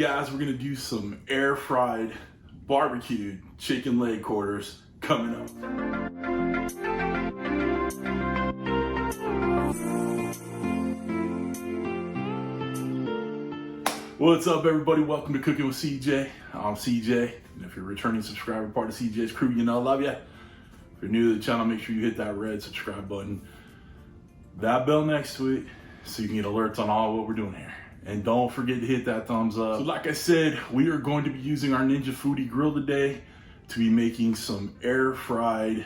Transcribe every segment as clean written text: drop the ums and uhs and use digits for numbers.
Guys, we're gonna do some air fried barbecued chicken leg quarters coming up. What's up, everybody? Welcome to Cooking with CJ. I'm CJ, and if you're a returning subscriber, part of CJ's crew, you know I love ya. If you're new to the channel, make sure you hit that red subscribe button, that bell next to it, so you can get alerts on all what we're doing here. And don't forget to hit that thumbs up. So like I said, we are going to be using our Ninja Foodi Grill today to be making some air fried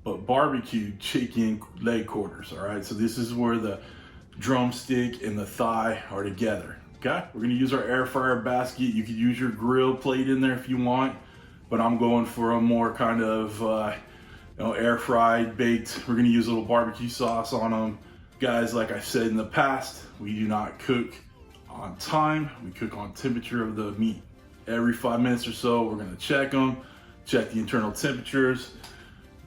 but barbecued chicken leg quarters, all right? So this is where the drumstick and the thigh are together, okay? We're gonna use our air fryer basket. You could use your grill plate in there if you want, but I'm going for a more kind of air fried, baked. We're gonna use a little barbecue sauce on them. Guys, like I said in the past, we do not cook on time, we cook on temperature of the meat. Every 5 minutes or so, we're gonna check them, check the internal temperatures.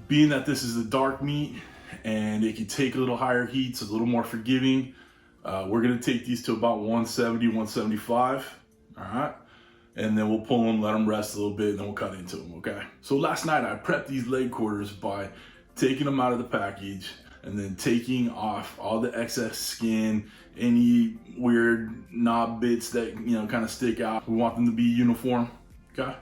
Being that this is a dark meat and it can take a little higher heat, so a little more forgiving, we're gonna take these to about 170, 175, all right? And then we'll pull them, let them rest a little bit, and then we'll cut into them, okay? So last night I prepped these leg quarters by taking them out of the package and then taking off all the excess skin, any weird knob bits that, kind of stick out. We want them to be uniform, okay?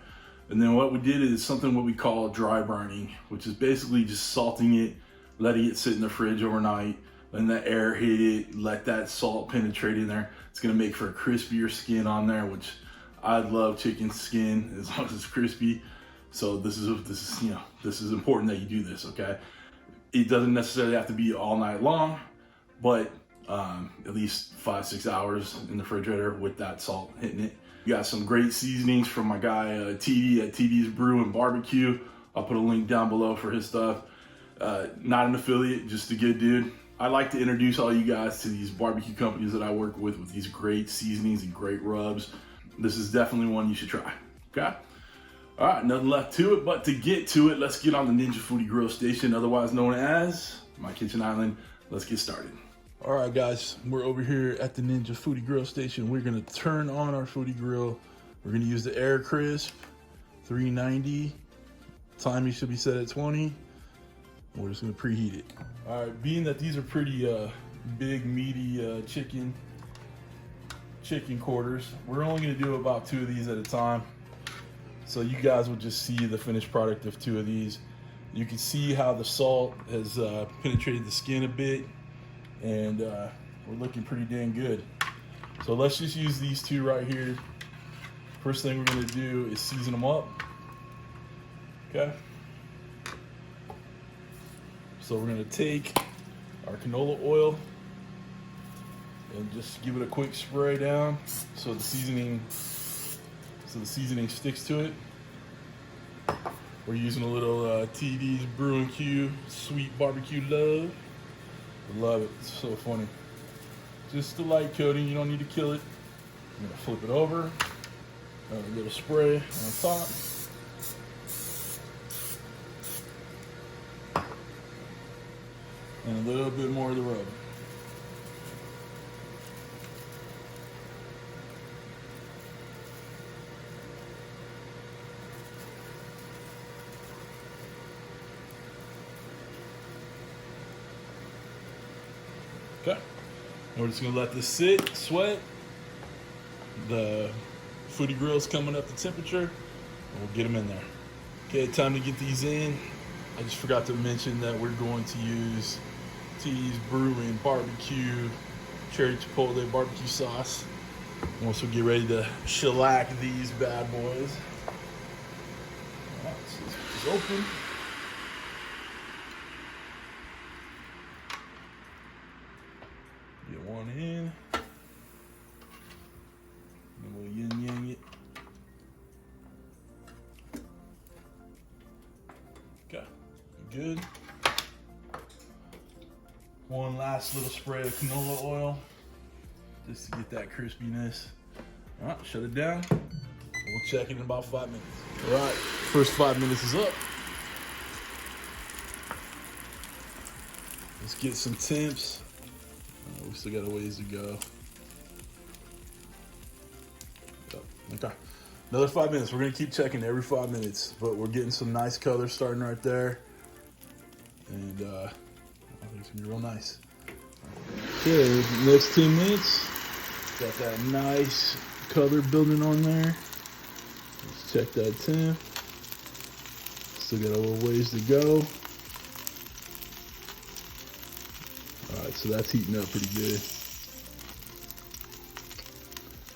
And then what we did is something what we call dry burning, which is basically just salting it, letting it sit in the fridge overnight, letting the air hit it, let that salt penetrate in there. It's gonna make for a crispier skin on there, which I love chicken skin as long as it's crispy. So this is important that you do this, okay? It doesn't necessarily have to be all night long, but at least 5-6 hours in the refrigerator with that salt hitting it. We got some great seasonings from my guy TD at TD's Brew and BBQ. I'll put a link down below for his stuff. Not an affiliate, just a good dude. I like to introduce all you guys to these barbecue companies that I work with these great seasonings and great rubs. This is definitely one you should try, okay? All right, nothing left to it, but to get to it, let's get on the Ninja Foodi Grill station, otherwise known as my kitchen island. Let's get started. All right, guys, we're over here at the Ninja Foodi Grill station. We're gonna turn on our Foodi Grill. We're gonna use the Air Crisp 390. Timing should be set at 20. We're just gonna preheat it. All right, being that these are pretty big, meaty chicken quarters, we're only gonna do about 2 of these at a time. So you guys will just see the finished product of 2 of these. You can see how the salt has penetrated the skin a bit, and we're looking pretty dang good. So let's just use these 2 right here. First thing we're gonna do is season them up, okay? So we're gonna take our canola oil and just give it a quick spray down so the seasoning sticks to it. We're using a little TD's Brew and Q sweet barbecue love. I love it, it's so funny. Just a light coating, you don't need to kill it. I'm gonna flip it over, a little spray on top. And a little bit more of the rub. Okay, and we're just gonna let this sit, sweat. The Foodi Grill's coming up to temperature, and we'll get them in there. Okay, time to get these in. I just forgot to mention that we're going to use TD's Brew and BBQ cherry chipotle barbecue sauce. Once we get ready to shellac these bad boys. All right, so let's get this open. Get one in, and we'll yin yang it. Okay, good. One last little spray of canola oil, just to get that crispiness. All right, shut it down. We'll check it in about 5 minutes. All right, first 5 minutes is up. Let's get some temps. We still got a ways to go. Okay. Another 5 minutes. We're gonna keep checking every 5 minutes, but we're getting some nice colors starting right there. And I think it's gonna be real nice. Okay, next 10 minutes. Got that nice color building on there. Let's check that temp. Still got a little ways to go. All right, so that's heating up pretty good.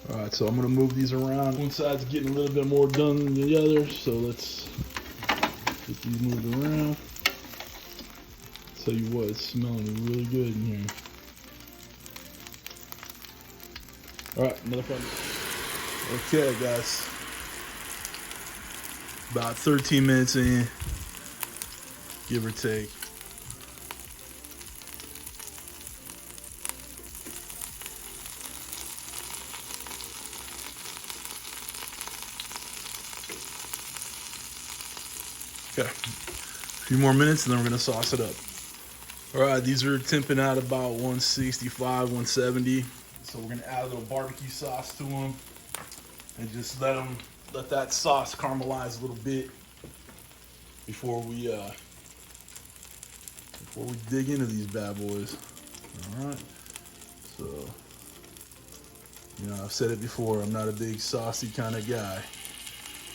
All right, so I'm gonna move these around. One side's getting a little bit more done than the other, so let's get these moved around. Tell you what, it's smelling really good in here. All right, another 5 minutes. Okay, guys. About 13 minutes in, give or take. Okay, a few more minutes and then we're gonna sauce it up. All right, these are temping at about 165, 170. So we're gonna add a little barbecue sauce to them and just let that sauce caramelize a little bit before we dig into these bad boys. All right, so you know I've said it before, I'm not a big saucy kind of guy,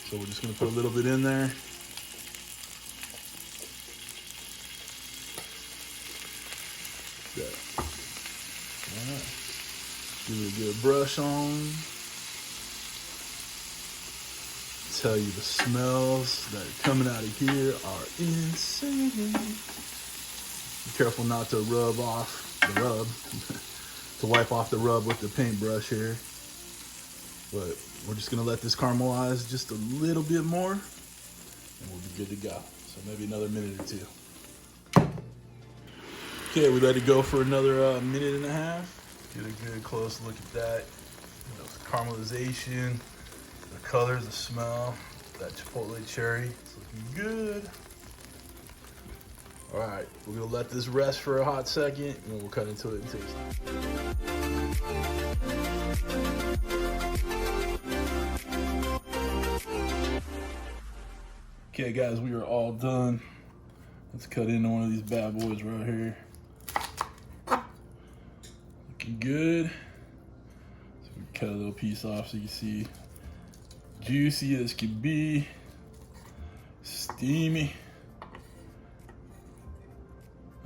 so we're just gonna put a little bit in there. All right, give it a good brush on. Tell you the smells that are coming out of here are insane. Be careful not to rub off the rub, to wipe off the rub with the paintbrush here. But we're just gonna let this caramelize just a little bit more and we'll be good to go. So maybe another minute or two. Okay, we let it go for another minute and a half. Get a good close look at that. You know, the caramelization, the colors, the smell, that chipotle cherry. It's looking good. All right, we're gonna let this rest for a hot second and then we'll cut into it and taste it. Okay guys, we are all done. Let's cut into one of these bad boys right here. Looking good. So we cut a little piece off so you can see juicy as can be, steamy.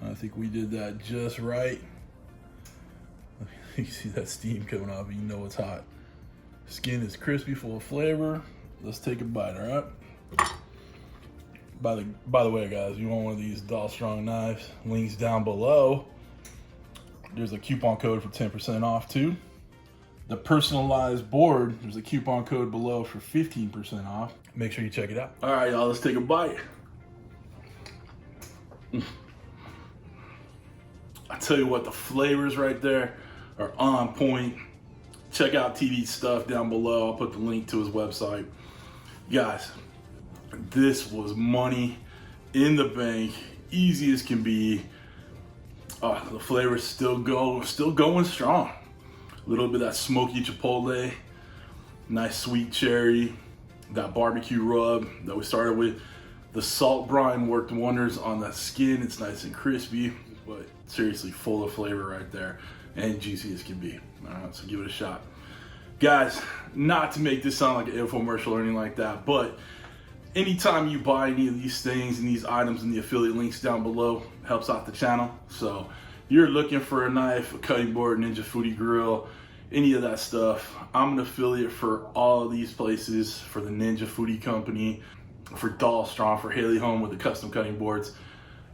I think we did that just right. You see that steam coming off, you know it's hot. Skin is crispy, full of flavor. Let's take a bite, all right? By the way, guys, you want one of these Doll Strong knives, links down below. There's a coupon code for 10% off too. The personalized board, there's a coupon code below for 15% off. Make sure you check it out. All right, y'all, let's take a bite. I tell you what, the flavors right there are on point. Check out TD's stuff down below. I'll put the link to his website. Guys, this was money in the bank, easy as can be. The flavor's still going strong. A little bit of that smoky chipotle, nice sweet cherry, that barbecue rub that we started with. The salt brine worked wonders on that skin. It's nice and crispy, but seriously full of flavor right there and juicy as can be. All right, so give it a shot. Guys, not to make this sound like an infomercial or anything like that, but anytime you buy any of these things and these items in the affiliate links down below, helps out the channel. So you're looking for a knife, a cutting board, Ninja Foodi Grill, any of that stuff, I'm an affiliate for all of these places, for the Ninja Foodi Company, for Doll Strong, for Haley Home with the custom cutting boards.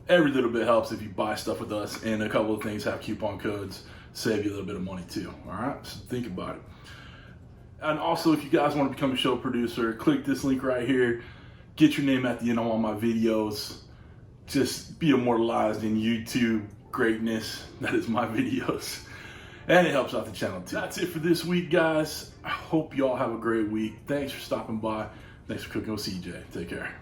Every little bit helps if you buy stuff with us, and a couple of things have coupon codes, save you a little bit of money too, all right? So think about it. And also, if you guys want to become a show producer, click this link right here. Get your name at the end of all my videos. Just be immortalized in YouTube greatness. That is my videos. And it helps out the channel too. That's it for this week, guys. I hope y'all have a great week. Thanks for stopping by. Thanks for cooking with CJ. Take care.